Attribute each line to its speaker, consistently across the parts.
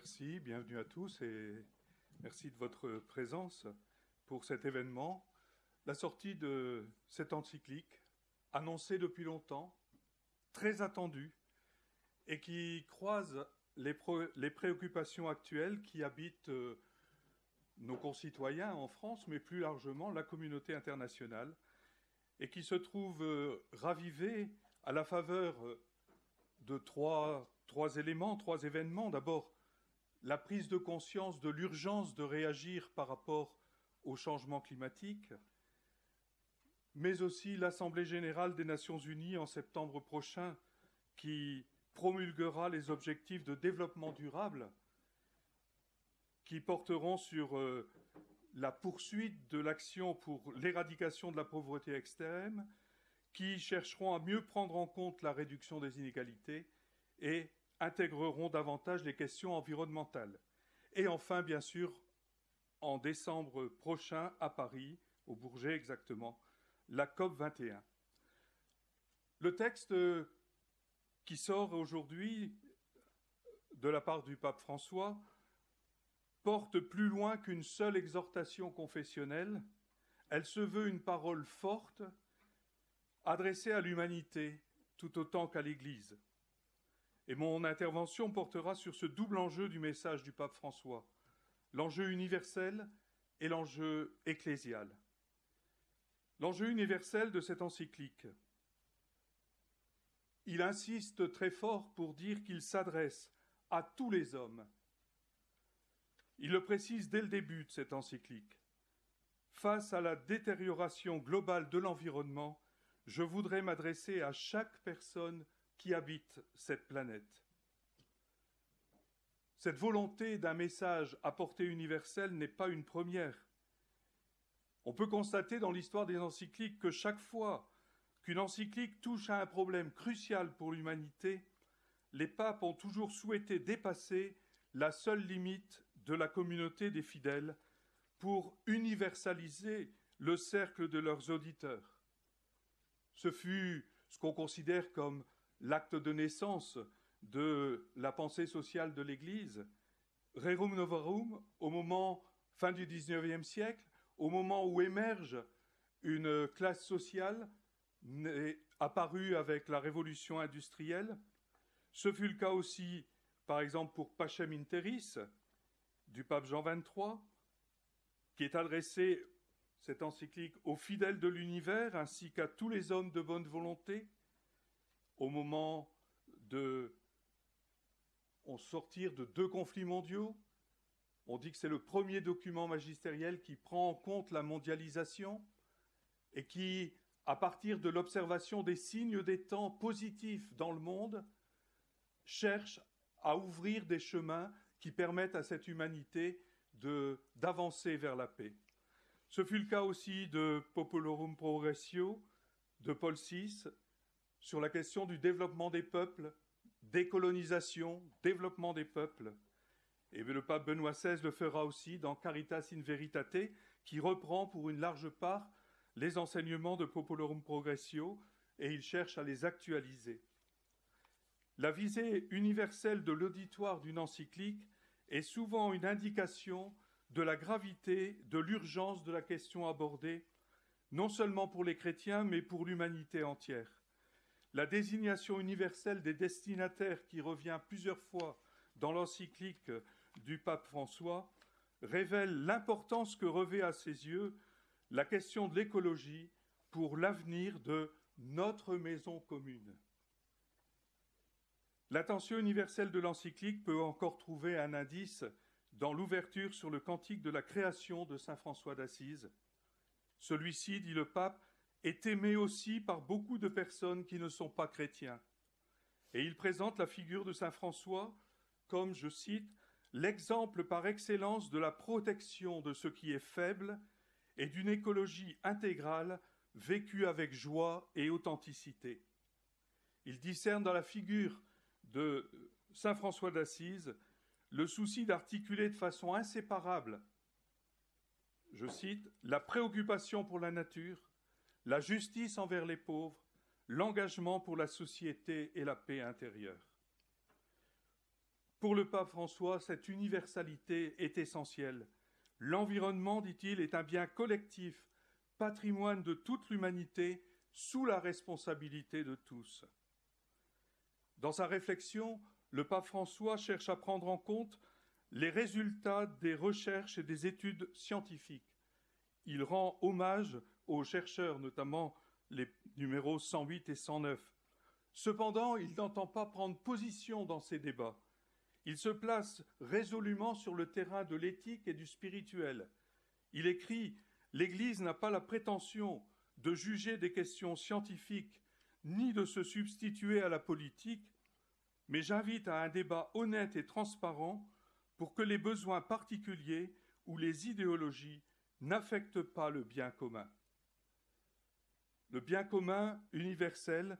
Speaker 1: Merci, bienvenue à tous et merci de votre présence pour cet événement. La sortie de cette encyclique, annoncée depuis longtemps, très attendue, et qui croise les préoccupations actuelles qui habitent nos concitoyens en France, mais plus largement la communauté internationale, et qui se trouve ravivée à la faveur de trois éléments, trois événements. D'abord, la prise de conscience de l'urgence de réagir par rapport au changement climatique, mais aussi l'Assemblée générale des Nations unies en septembre prochain qui promulguera les objectifs de développement durable qui porteront sur la poursuite de l'action pour l'éradication de la pauvreté extrême, qui chercheront à mieux prendre en compte la réduction des inégalités et intégreront davantage les questions environnementales. Et enfin, bien sûr, en décembre prochain, à Paris, au Bourget exactement, la COP 21. Le texte qui sort aujourd'hui de la part du pape François porte plus loin qu'une seule exhortation confessionnelle. Elle se veut une parole forte, adressée à l'humanité tout autant qu'à l'Église. Et mon intervention portera sur ce double enjeu du message du pape François, l'enjeu universel et l'enjeu ecclésial. L'enjeu universel de cette encyclique. Il insiste très fort pour dire qu'il s'adresse à tous les hommes. Il le précise dès le début de cette encyclique. Face à la détérioration globale de l'environnement, je voudrais m'adresser à chaque personne qui habite cette planète. Cette volonté d'un message à portée universelle n'est pas une première. On peut constater dans l'histoire des encycliques que chaque fois qu'une encyclique touche à un problème crucial pour l'humanité, les papes ont toujours souhaité dépasser la seule limite de la communauté des fidèles pour universaliser le cercle de leurs auditeurs. Ce fut ce qu'on considère comme l'acte de naissance de la pensée sociale de l'Église, Rerum Novarum, au moment, fin du XIXe siècle, au moment où émerge une classe sociale apparue avec la révolution industrielle. Ce fut le cas aussi, par exemple, pour Pacem in Terris, du pape Jean XXIII, qui est adressé, cette encyclique, aux fidèles de l'univers ainsi qu'à tous les hommes de bonne volonté, au moment de sortir de 2 conflits mondiaux. On dit que c'est le premier document magistériel qui prend en compte la mondialisation et qui, à partir de l'observation des signes des temps positifs dans le monde, cherche à ouvrir des chemins qui permettent à cette humanité d'avancer vers la paix. Ce fut le cas aussi de Populorum Progressio, de Paul VI, sur la question du développement des peuples, décolonisation, développement des peuples. Et le pape Benoît XVI le fera aussi dans Caritas in Veritate, qui reprend pour une large part les enseignements de Populorum Progressio, et il cherche à les actualiser. La visée universelle de l'auditoire d'une encyclique est souvent une indication de la gravité, de l'urgence de la question abordée, non seulement pour les chrétiens, mais pour l'humanité entière. La désignation universelle des destinataires qui revient plusieurs fois dans l'encyclique du pape François révèle l'importance que revêt à ses yeux la question de l'écologie pour l'avenir de notre maison commune. L'attention universelle de l'encyclique peut encore trouver un indice dans l'ouverture sur le cantique de la création de saint François d'Assise. Celui-ci, dit le pape, est aimé aussi par beaucoup de personnes qui ne sont pas chrétiens. Et il présente la figure de saint François comme, je cite, l'exemple par excellence de la protection de ce qui est faible et d'une écologie intégrale vécue avec joie et authenticité. Il discerne dans la figure de saint François d'Assise le souci d'articuler de façon inséparable, je cite, la préoccupation pour la nature, la justice envers les pauvres, l'engagement pour la société et la paix intérieure. Pour le pape François, cette universalité est essentielle. L'environnement, dit-il, est un bien collectif, patrimoine de toute l'humanité, sous la responsabilité de tous. Dans sa réflexion, le pape François cherche à prendre en compte les résultats des recherches et des études scientifiques. Il rend hommage aux chercheurs, notamment les numéros 108 et 109. Cependant, il n'entend pas prendre position dans ces débats. Il se place résolument sur le terrain de l'éthique et du spirituel. Il écrit « L'Église n'a pas la prétention de juger des questions scientifiques ni de se substituer à la politique, mais j'invite à un débat honnête et transparent pour que les besoins particuliers ou les idéologies n'affectent pas le bien commun. » Le bien commun universel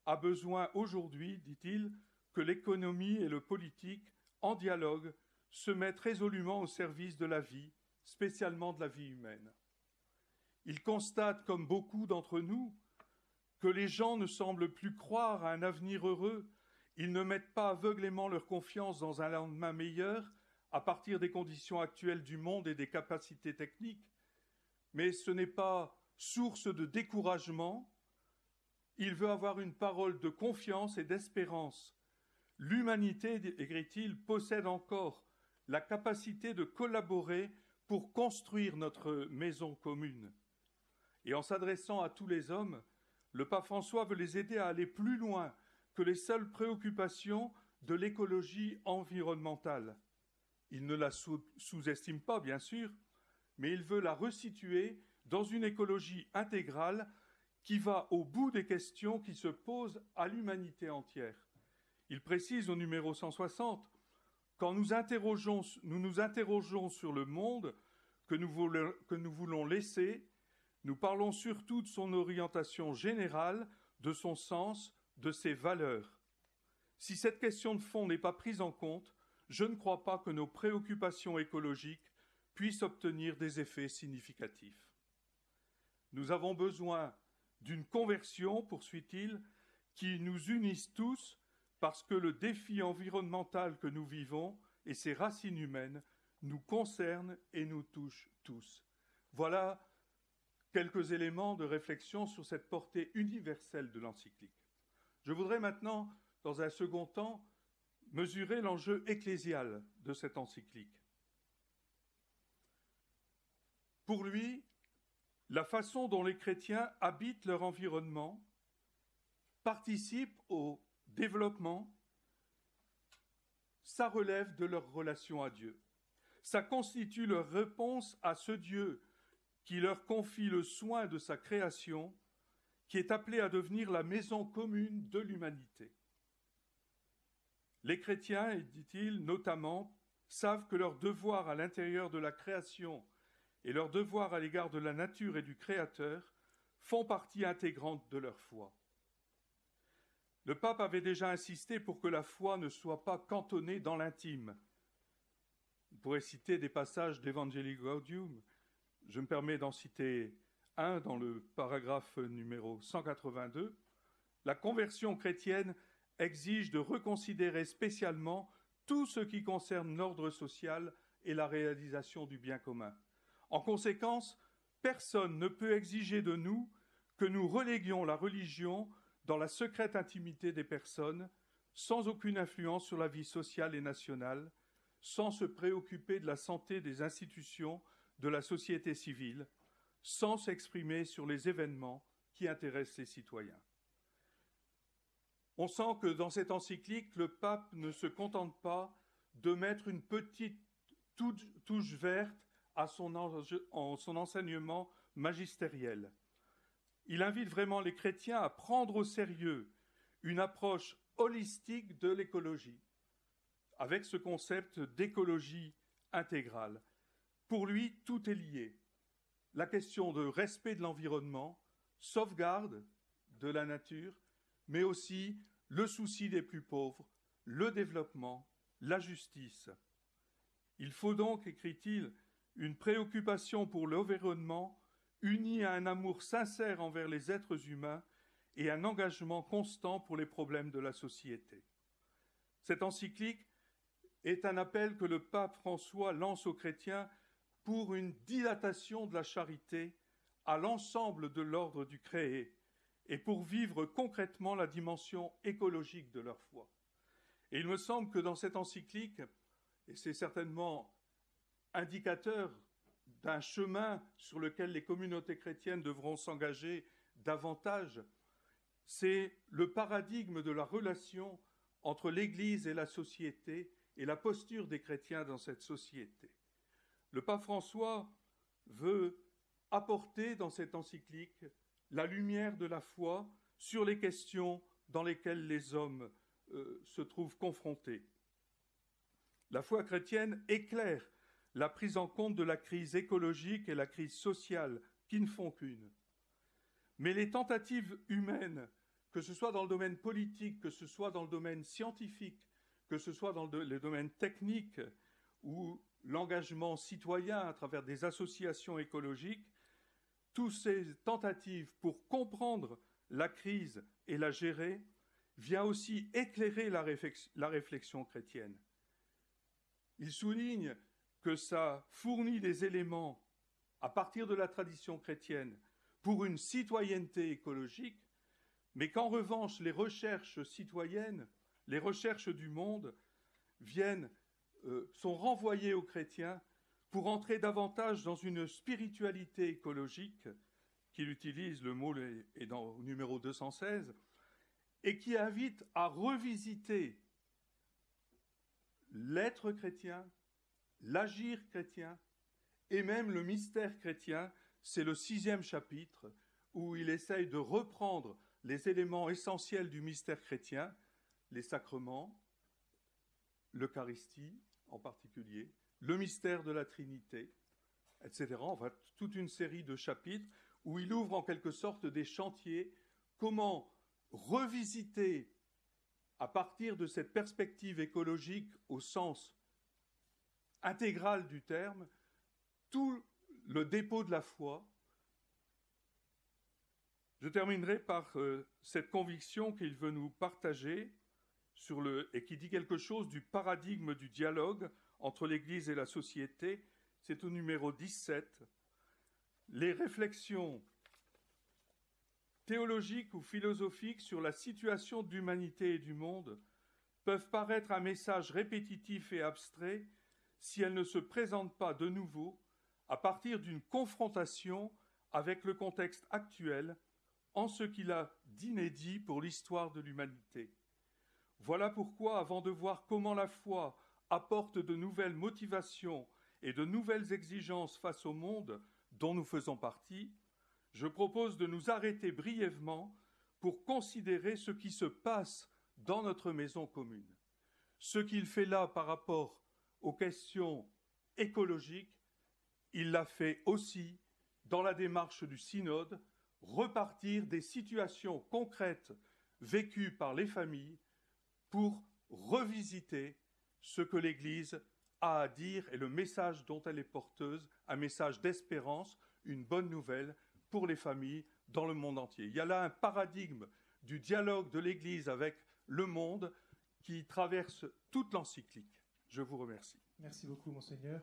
Speaker 1: a besoin aujourd'hui, dit-il, que l'économie et le politique, en dialogue, se mettent résolument au service de la vie, spécialement de la vie humaine. Il constate, comme beaucoup d'entre nous, que les gens ne semblent plus croire à un avenir heureux. Ils ne mettent pas aveuglément leur confiance dans un lendemain meilleur à partir des conditions actuelles du monde et des capacités techniques. Mais ce n'est pas source de découragement. Il veut avoir une parole de confiance et d'espérance. L'humanité, écrit-il, possède encore la capacité de collaborer pour construire notre maison commune. Et en s'adressant à tous les hommes, le pape François veut les aider à aller plus loin que les seules préoccupations de l'écologie environnementale. Il ne la sous-estime pas, bien sûr, mais il veut la resituer dans une écologie intégrale qui va au bout des questions qui se posent à l'humanité entière. Il précise au numéro 160, « Quand nous nous interrogeons sur le monde que nous voulons laisser, nous parlons surtout de son orientation générale, de son sens, de ses valeurs. Si cette question de fond n'est pas prise en compte, je ne crois pas que nos préoccupations écologiques puissent obtenir des effets significatifs. Nous avons besoin d'une conversion, poursuit-il, qui nous unisse tous parce que le défi environnemental que nous vivons et ses racines humaines nous concernent et nous touchent tous. » Voilà quelques éléments de réflexion sur cette portée universelle de l'encyclique. Je voudrais maintenant, dans un second temps, mesurer l'enjeu ecclésial de cette encyclique. Pour lui, la façon dont les chrétiens habitent leur environnement participe au développement, ça relève de leur relation à Dieu. Ça constitue leur réponse à ce Dieu qui leur confie le soin de sa création, qui est appelé à devenir la maison commune de l'humanité. Les chrétiens, dit-il, notamment, savent que leur devoir à l'intérieur de la création et leur devoir à l'égard de la nature et du Créateur font partie intégrante de leur foi. Le pape avait déjà insisté pour que la foi ne soit pas cantonnée dans l'intime. On pourrait citer des passages d'Evangelii Gaudium. Je me permets d'en citer un dans le paragraphe numéro 182. La conversion chrétienne exige de reconsidérer spécialement tout ce qui concerne l'ordre social et la réalisation du bien commun. En conséquence, personne ne peut exiger de nous que nous reléguions la religion dans la secrète intimité des personnes, sans aucune influence sur la vie sociale et nationale, sans se préoccuper de la santé des institutions de la société civile, sans s'exprimer sur les événements qui intéressent les citoyens. On sent que dans cette encyclique, le pape ne se contente pas de mettre une petite touche verte à son enseignement magistériel. Il invite vraiment les chrétiens à prendre au sérieux une approche holistique de l'écologie, avec ce concept d'écologie intégrale. Pour lui, tout est lié. La question de respect de l'environnement, sauvegarde de la nature, mais aussi le souci des plus pauvres, le développement, la justice. Il faut donc, écrit-il, une préoccupation pour l'environnement unie à un amour sincère envers les êtres humains et un engagement constant pour les problèmes de la société. Cette encyclique est un appel que le pape François lance aux chrétiens pour une dilatation de la charité à l'ensemble de l'ordre du créé et pour vivre concrètement la dimension écologique de leur foi. Et il me semble que dans cette encyclique, et c'est certainement indicateur d'un chemin sur lequel les communautés chrétiennes devront s'engager davantage, c'est le paradigme de la relation entre l'Église et la société et la posture des chrétiens dans cette société. Le pape François veut apporter dans cette encyclique la lumière de la foi sur les questions dans lesquelles les hommes se trouvent confrontés. La foi chrétienne éclaire la prise en compte de la crise écologique et la crise sociale qui ne font qu'une. Mais les tentatives humaines, que ce soit dans le domaine politique, que ce soit dans le domaine scientifique, que ce soit dans le domaine technique ou l'engagement citoyen à travers des associations écologiques, toutes ces tentatives pour comprendre la crise et la gérer vient aussi éclairer la réflexion chrétienne. Il souligne que ça fournit des éléments à partir de la tradition chrétienne pour une citoyenneté écologique, mais qu'en revanche les recherches citoyennes, les recherches du monde sont renvoyées aux chrétiens pour entrer davantage dans une spiritualité écologique, qu'il utilise, le mot est dans au numéro 216, et qui invite à revisiter l'être chrétien, l'agir chrétien, et même le mystère chrétien. C'est le 6e chapitre où il essaye de reprendre les éléments essentiels du mystère chrétien, les sacrements, l'Eucharistie en particulier, le mystère de la Trinité, etc. Enfin, toute une série de chapitres où il ouvre en quelque sorte des chantiers, comment revisiter à partir de cette perspective écologique au sens intégral du terme, tout le dépôt de la foi. Je terminerai par cette conviction qu'il veut nous partager et qui dit quelque chose du paradigme du dialogue entre l'Église et la société. C'est au numéro 17. Les réflexions théologiques ou philosophiques sur la situation de l'humanité et du monde peuvent paraître un message répétitif et abstrait si elles ne se présentent pas de nouveau à partir d'une confrontation avec le contexte actuel en ce qu'il a d'inédit pour l'histoire de l'humanité. Voilà pourquoi, avant de voir comment la foi apporte de nouvelles motivations et de nouvelles exigences face au monde dont nous faisons partie, je propose de nous arrêter brièvement pour considérer ce qui se passe dans notre maison commune. Ce qu'il fait là par rapport aux questions écologiques, il l'a fait aussi dans la démarche du synode, repartir des situations concrètes vécues par les familles pour revisiter ce que l'Église a à dire et le message dont elle est porteuse, un message d'espérance, une bonne nouvelle pour les familles dans le monde entier. Il y a là un paradigme du dialogue de l'Église avec le monde qui traverse toute l'encyclique. Je vous remercie.
Speaker 2: Merci beaucoup, Monseigneur.